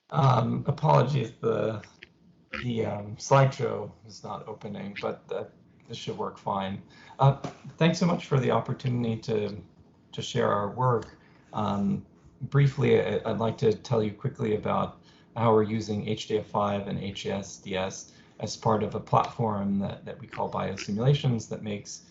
Apologies, the slideshow is not opening, but this should work fine. Thanks so much for the opportunity to share our work. Briefly, I'd like to tell you quickly about how we're using HDF5 and HSDS as part of a platform that we call Biosimulations that makes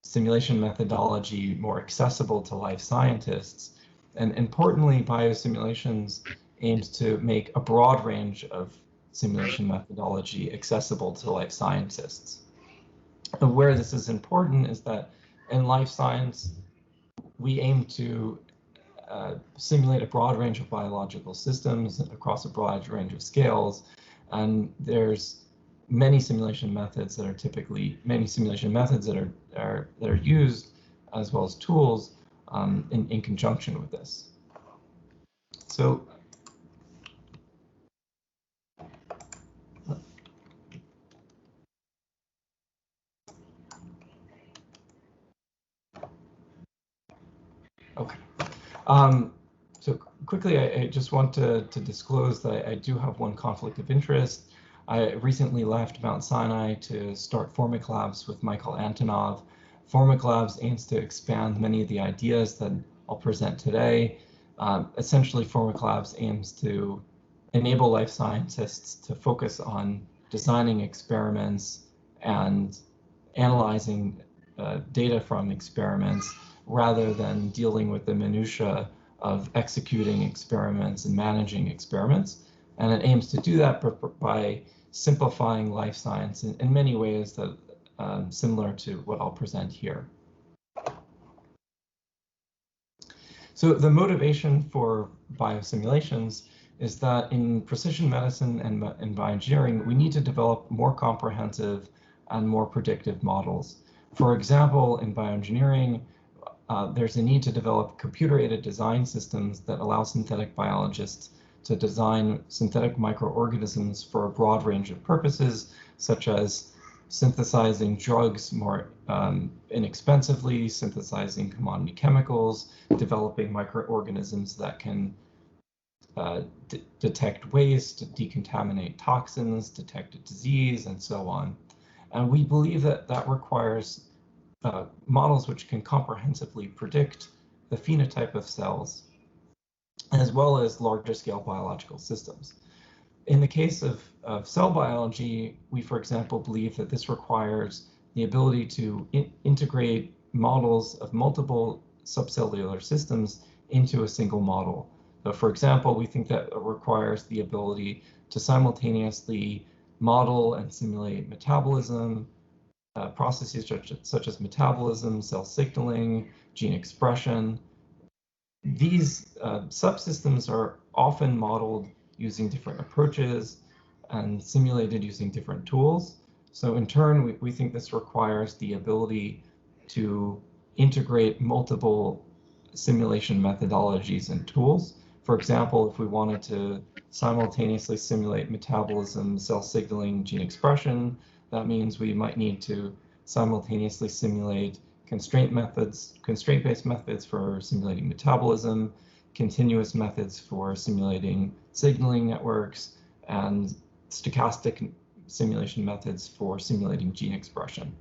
simulation methodology more accessible to life scientists. And importantly, Biosimulations aims to make a broad range of simulation methodology accessible to life scientists. And where this is important is that in life science, we aim to simulate a broad range of biological systems across a broad range of scales. And there's many simulation methods that are used, as well as tools in conjunction with this. So okay. So quickly, I just want to disclose that I do have one conflict of interest. I recently left Mount Sinai to start Formic Labs with Michael Antonov. Formic Labs aims to expand many of the ideas that I'll present today. Essentially, Formic Labs aims to enable life scientists to focus on designing experiments and analyzing data from experiments rather than dealing with the minutiae of executing experiments and managing experiments. And it aims to do that by simplifying life science in many ways that similar to what I'll present here. So the motivation for biosimulations is that in precision medicine and bioengineering, we need to develop more comprehensive and more predictive models. For example, in bioengineering, there's a need to develop computer-aided design systems that allow synthetic biologists to design synthetic microorganisms for a broad range of purposes, such as synthesizing drugs more inexpensively, synthesizing commodity chemicals, developing microorganisms that can detect waste, decontaminate toxins, detect disease, and so on. And we believe that that requires models which can comprehensively predict the phenotype of cells, as well as larger scale biological systems. In the case of cell biology, we, for example, believe that this requires the ability to integrate models of multiple subcellular systems into a single model. So for example, we think that it requires the ability to simultaneously model and simulate metabolism, processes such as metabolism, cell signaling, gene expression. These subsystems are often modeled using different approaches and simulated using different tools. So in turn, we think this requires the ability to integrate multiple simulation methodologies and tools. For example, if we wanted to simultaneously simulate metabolism, cell signaling, gene expression, that means we might need to simultaneously simulate constraint-based methods for simulating metabolism, continuous methods for simulating signaling networks, and stochastic simulation methods for simulating gene expression.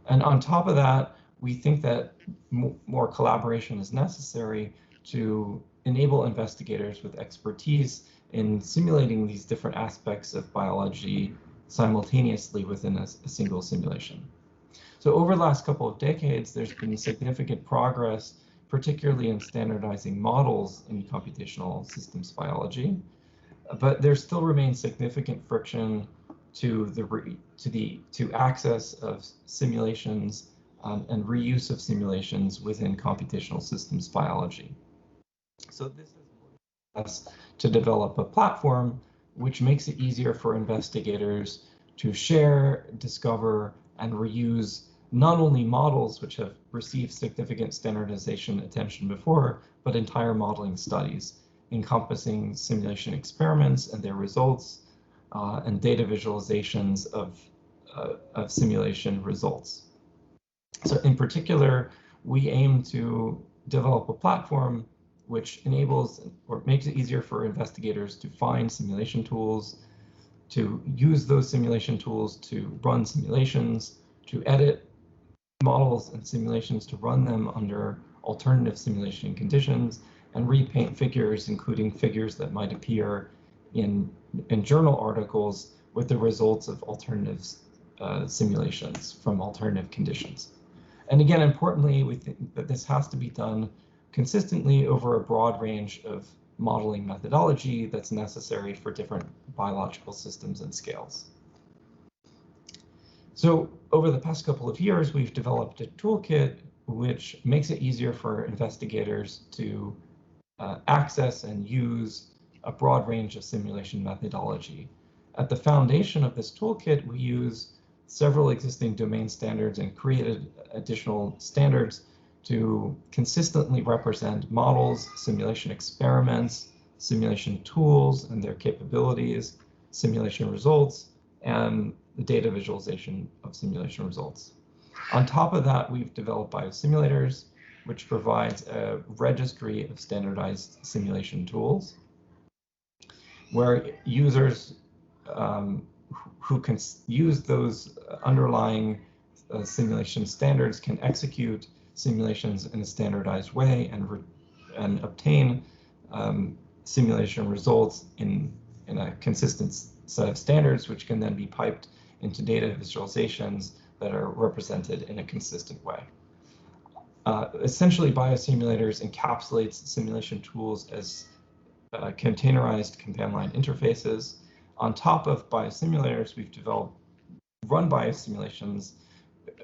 And on top of that, we think that more collaboration is necessary to enable investigators with expertise in simulating these different aspects of biology simultaneously within a single simulation. So over the last couple of decades, there's been significant progress, particularly in standardizing models in computational systems biology, but there still remains significant friction to access of simulations and reuse of simulations within computational systems biology. So this has motivated us to develop a platform which makes it easier for investigators to share, discover, and reuse not only models which have received significant standardization attention before, but entire modeling studies encompassing simulation experiments and their results, and data visualizations of simulation results. So in particular, we aim to develop a platform which enables or makes it easier for investigators to find simulation tools, to use those simulation tools to run simulations, to edit models and simulations to run them under alternative simulation conditions, and repaint figures, including figures that might appear in journal articles with the results of alternative simulations from alternative conditions. And again, importantly, we think that this has to be done consistently over a broad range of modeling methodology that's necessary for different biological systems and scales. So over the past couple of years, we've developed a toolkit which makes it easier for investigators to access and use a broad range of simulation methodology. At the foundation of this toolkit, we use several existing domain standards and created additional standards to consistently represent models, simulation experiments, simulation tools and their capabilities, simulation results, and the data visualization of simulation results. On top of that, we've developed Biosimulators, which provides a registry of standardized simulation tools, where users who can use those underlying simulation standards can execute simulations in a standardized way and obtain simulation results in a consistent set of standards, which can then be piped into data visualizations that are represented in a consistent way. Essentially, Biosimulators encapsulates simulation tools as containerized command line interfaces. On top of Biosimulators, we've developed Run Biosimulations,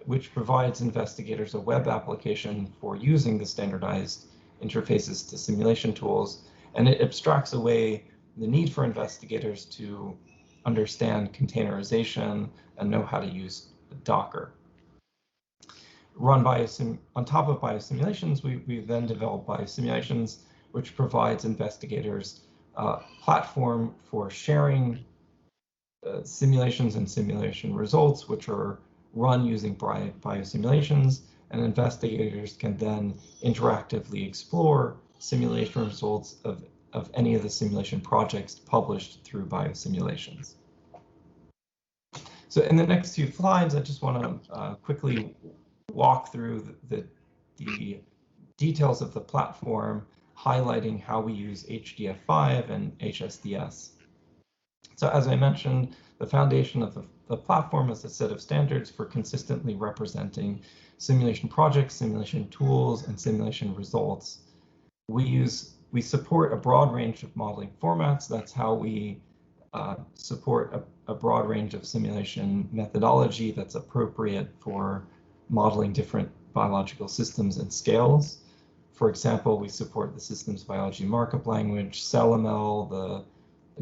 which provides investigators a web application for using the standardized interfaces to simulation tools, and it abstracts away the need for investigators to understand containerization and know how to use Docker. On top of Biosimulations, we then developed Biosimulations, which provides investigators a platform for sharing simulations and simulation results, which are run using Biosimulations, and investigators can then interactively explore simulation results of any of the simulation projects published through Biosimulations. So in the next few slides, I just want to quickly walk through the details of the platform, highlighting how we use HDF5 and HSDS. So as I mentioned, the foundation of the platform is a set of standards for consistently representing simulation projects, simulation tools, and simulation results. We support a broad range of modeling formats. That's how we support a broad range of simulation methodology that's appropriate for modeling different biological systems and scales. For example, we support the systems biology markup language, CellML, the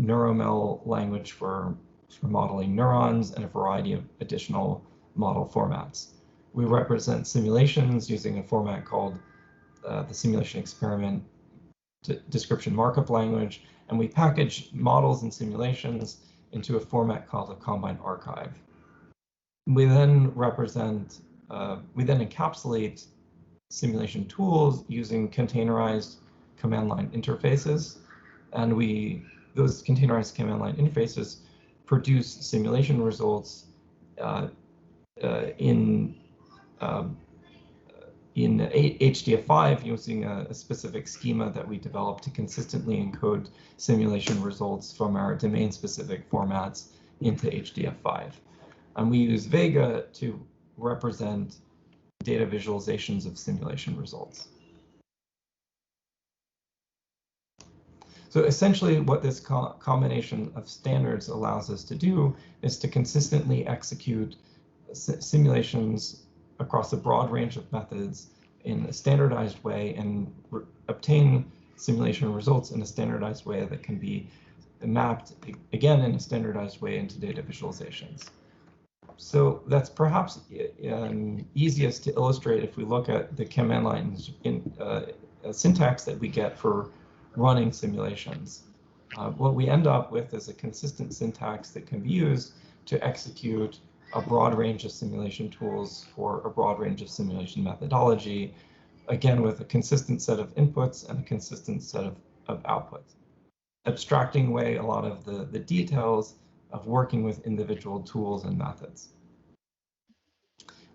NeuroML language for modeling neurons, and a variety of additional model formats. We represent simulations using a format called the simulation experiment description markup language, and we package models and simulations into a format called a combined archive. We then encapsulate simulation tools using containerized command line interfaces, and those containerized command line interfaces produce simulation results in HDF5 using a specific schema that we developed to consistently encode simulation results from our domain-specific formats into HDF5. And we use Vega to represent data visualizations of simulation results. So essentially what this combination of standards allows us to do is to consistently execute simulations across a broad range of methods in a standardized way and obtain simulation results in a standardized way that can be mapped, again, in a standardized way into data visualizations. So that's perhaps easiest to illustrate if we look at the command line syntax that we get for running simulations. What we end up with is a consistent syntax that can be used to execute a broad range of simulation tools for a broad range of simulation methodology, again, with a consistent set of inputs and a consistent set of outputs, abstracting away a lot of the details of working with individual tools and methods.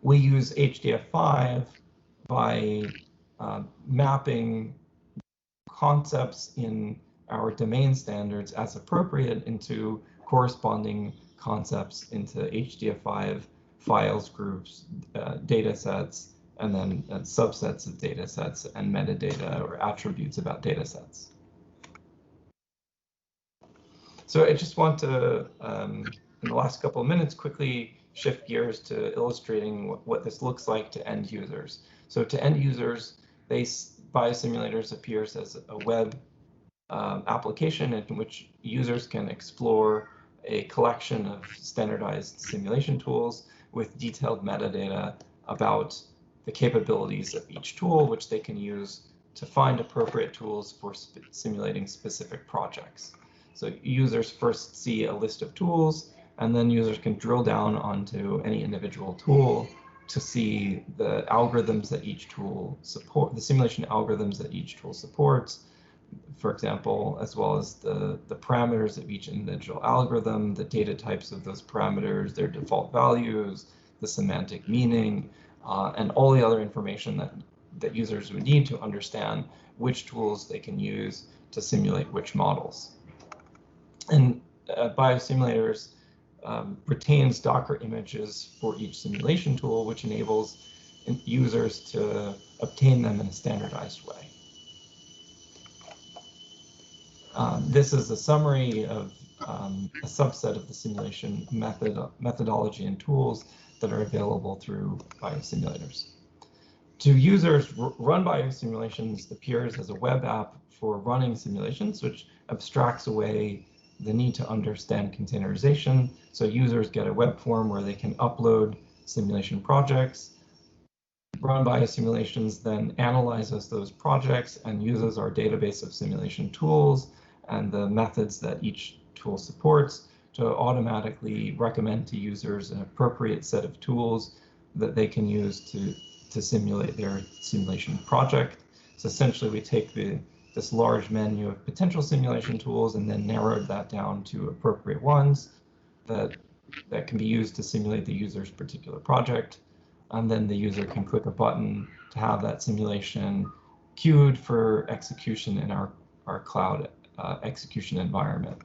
We use HDF5 by mapping concepts in our domain standards as appropriate into corresponding concepts into HDF5 files, groups, data sets, and then subsets of data sets and metadata or attributes about data sets. So I just want to, in the last couple of minutes, quickly shift gears to illustrating what this looks like to end users. So to end users, Biosimulators appears as a web application in which users can explore a collection of standardized simulation tools with detailed metadata about the capabilities of each tool, which they can use to find appropriate tools for simulating specific projects. So users first see a list of tools, and then users can drill down onto any individual tool to see the algorithms that each tool supports, the simulation algorithms that each tool supports, for example, as well as the parameters of each individual algorithm, the data types of those parameters, their default values, the semantic meaning, and all the other information that users would need to understand which tools they can use to simulate which models. And Biosimulators retains Docker images for each simulation tool, which enables users to obtain them in a standardized way. This is a summary of a subset of the simulation methodology and tools that are available through Biosimulators. To users, Run Biosimulations appears as a web app for running simulations, which abstracts away the need to understand containerization. So users get a web form where they can upload simulation projects. Run Biosimulations then analyzes those projects and uses our database of simulation tools and the methods that each tool supports to automatically recommend to users an appropriate set of tools that they can use to simulate their simulation project. So essentially we take this large menu of potential simulation tools and then narrowed that down to appropriate ones that can be used to simulate the user's particular project. And then the user can click a button to have that simulation queued for execution in our cloud execution environment.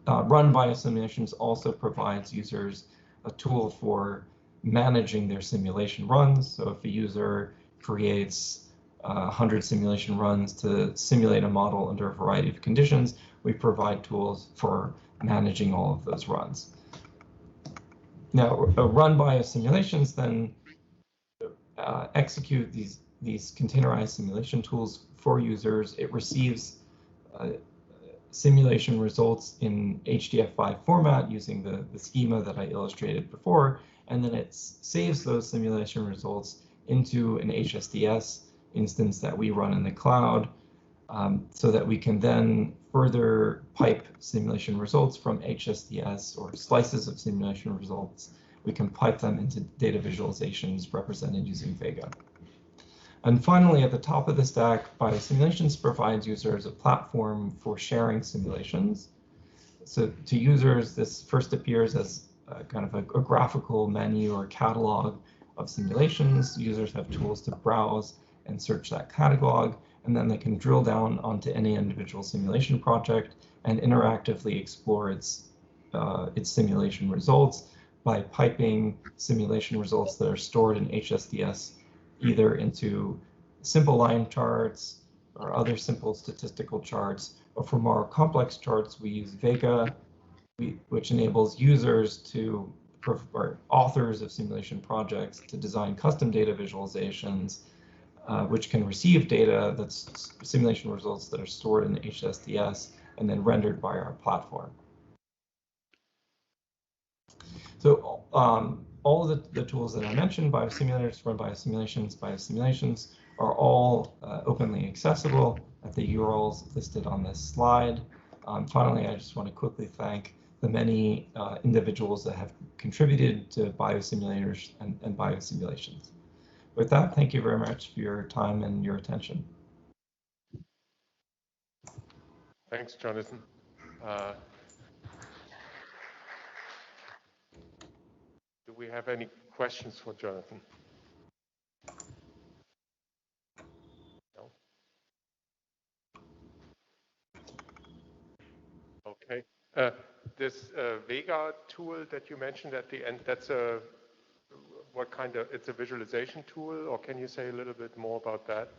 Run Biosimulations also provides users a tool for managing their simulation runs. So if a user creates 100 simulation runs to simulate a model under a variety of conditions, we provide tools for managing all of those runs. Now, Run Biosimulations then execute these containerized simulation tools for users. It receives simulation results in HDF5 format using the schema that I illustrated before, and then it saves those simulation results into an HSDS instance that we run in the cloud, so that we can then further pipe simulation results from HSDS or slices of simulation results. We can pipe them into data visualizations represented using Vega. And finally, at the top of the stack, Biosimulations provides users a platform for sharing simulations. So to users, this first appears as kind of a graphical menu or catalog of simulations. Users have tools to browse and search that catalog, and then they can drill down onto any individual simulation project and interactively explore its simulation results by piping simulation results that are stored in HSDS either into simple line charts or other simple statistical charts, or for more complex charts, we use Vega, which enables users to, or authors of simulation projects, to design custom data visualizations, which can receive data that's simulation results that are stored in HSDS and then rendered by our platform. So all of the tools that I mentioned, Biosimulators, Run Biosimulations, are all openly accessible at the URLs listed on this slide. Finally, I just want to quickly thank the many individuals that have contributed to Biosimulators and Biosimulations. With that, thank you very much for your time and your attention. Thanks, Jonathan. Do we have any questions for Jonathan? No? Okay. This Vega tool that you mentioned at the end, that's a, what kind of, it's a visualization tool, or can you say a little bit more about that?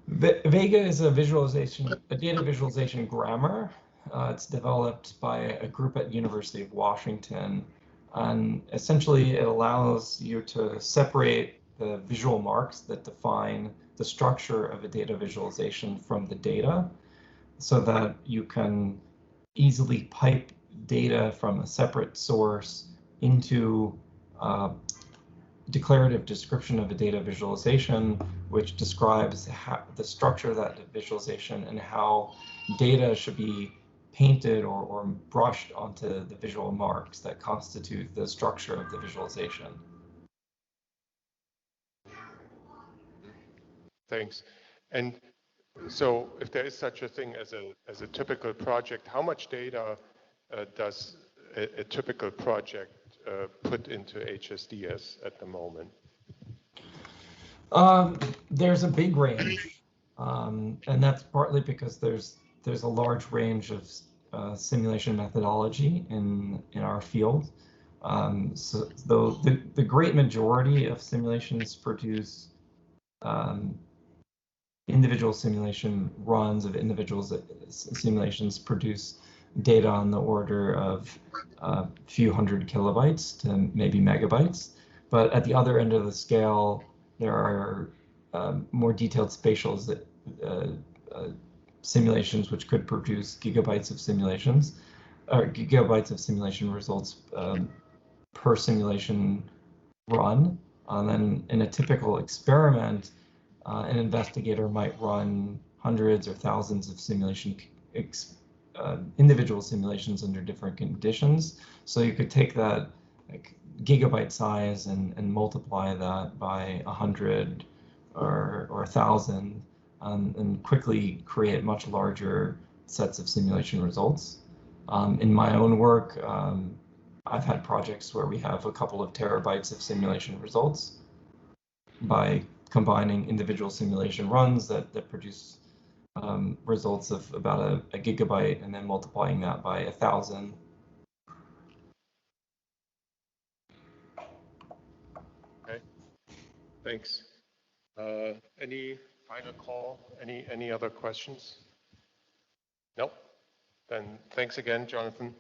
Vega is a data visualization grammar. It's developed by a group at University of Washington. And essentially, it allows you to separate the visual marks that define the structure of a data visualization from the data, so that you can easily pipe data from a separate source into declarative description of a data visualization, which describes the structure of that visualization and how data should be painted or brushed onto the visual marks that constitute the structure of the visualization. Thanks. And so if there is such a thing as a typical project, how much data does a typical project put into HSDS at the moment? There's a big range, and that's partly because there's a large range of simulation methodology in our field. So though the great majority of simulations produce individual simulation runs of individual simulations produce data on the order of a few hundred kilobytes to maybe megabytes. But at the other end of the scale, there are more detailed spatial simulations which could produce gigabytes of simulations, or gigabytes of simulation results per simulation run. And then in a typical experiment, an investigator might run hundreds or thousands of individual simulations under different conditions. So you could take that gigabyte size and multiply that by 100 or 1,000 and quickly create much larger sets of simulation results. In my own work, I've had projects where we have a couple of terabytes of simulation results by combining individual simulation runs that produce results of about a gigabyte and then multiplying that by 1,000. Okay, thanks. Any final call? Any other questions? Nope. Then thanks again, Jonathan.